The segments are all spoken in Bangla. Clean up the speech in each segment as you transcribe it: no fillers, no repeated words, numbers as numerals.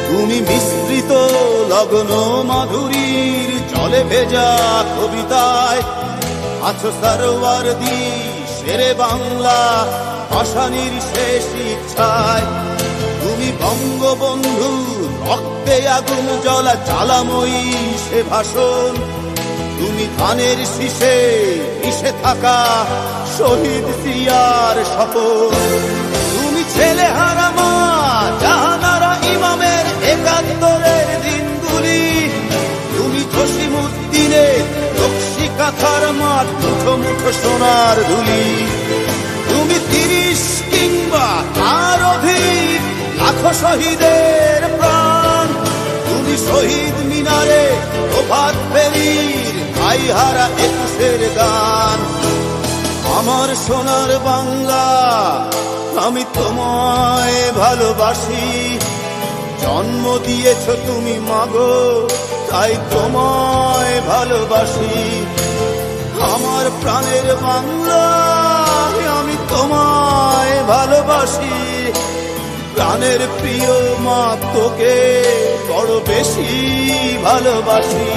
তুমি মিশ্রিত লগ্ন মাধুরীর জলে ভেজা কবিতায় আছো সরওয়ারদি শেরে বাংলা ভাষানির শেষ ইচ্ছায়। তুমি বঙ্গবন্ধু রক্তে আগুন জ্বলা জ্বালাময়ী সে ভাষণ। তুমি ধানের শীষে মিশে থাকা শহীদ জিয়ার স্বপন। তুমি ছেলে হারা মা জাহানারা ইমামের একাত্তরের দিনগুলি। তুমি জসিমউদ্দিনের নকশি কাঁথার মাঠ মুঠো মুঠো সোনার ধুলি। তুমি ৩০ কিংবা তার অধিক লাখো শহীদের প্রাণ। তুমি শহীদ মিনারে প্রভাত ফেরির ভাইহারা ২১-এর গান। আমার সোনার বাংলা আমি তোমায় ভালোবাসি। জন্ম দিয়েছ তুমি মাগো তাই তোমায় ভালোবাসি। আমার প্রাণের বাংলা আমি তোমায় ভালোবাসি। প্রাণের প্রিয় মা তোকে বড় বেশি ভালোবাসি।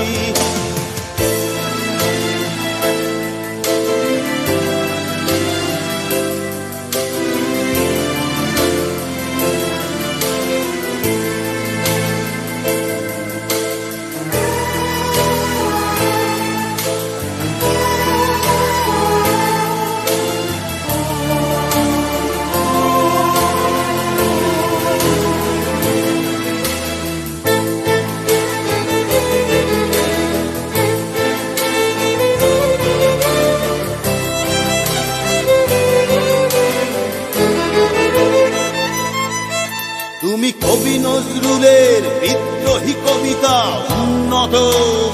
তুমি কবি নজরুলের বিদ্রোহী কবিতা উন্নত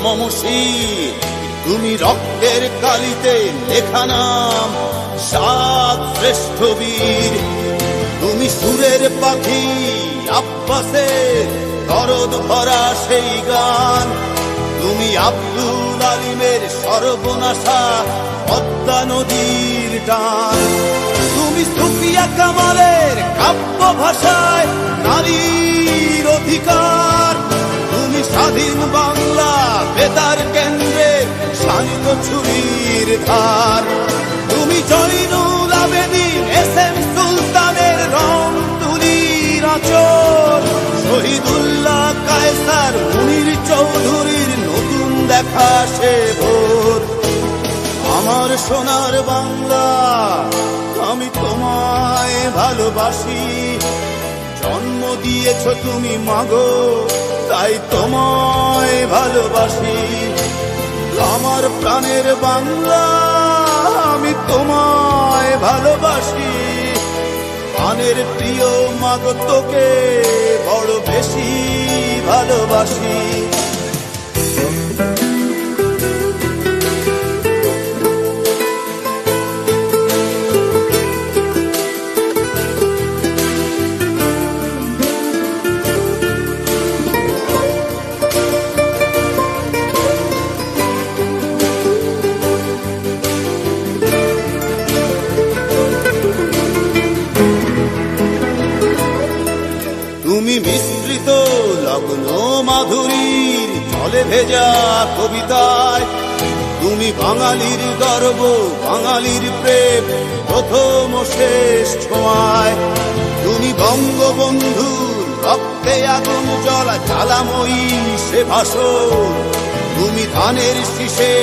মমশীর। তুমি রক্তের কালিতে লেখা নাম সাত শ্রেষ্ঠ বীর। তুমি সুরের পাখি আব্বাসের দরদ ভরা সেই গান। তুমি আব্দুল আলিমের সর্বনাশা পদ্মা নদীর টান। তুমি সুফিয়া কামালের কাব্য ভাষায় নারীর অধিকার। তুমি স্বাধীন বাংলা বেতার কেন্দ্রে শান্ত ছুরির ধার। তুমি জয়নুল আবেদিন এস.এম. সুলতানের রং তুলির আঁচল। শহীদুল্লাহ কায়সার মুনির চৌধুরীর নতুন দেখা সে ভোর। আমার সোনার বাংলা আমি তোমায় ভালোবাসি। জন্ম দিয়েছ তুমি মাগো তাই তোমায় ভালোবাসি। আমার প্রাণের বাংলা আমি তোমায় ভালোবাসি। প্রাণের প্রিয় মাগো তোকে বড় বেশি ভালোবাসি। তুমি মিশ্রিত লগ্ন মাধুরীর জলে ভেজা কবিতায়। তুমি বাঙালির গর্ব বাঙালির প্রেম প্রথম শেষ ছোঁয়ায়। তুমি বঙ্গবন্ধুর রক্তে আগুন জ্বলা জ্বালাময়ী সে ভাষণ। তুমি ধানের শীষে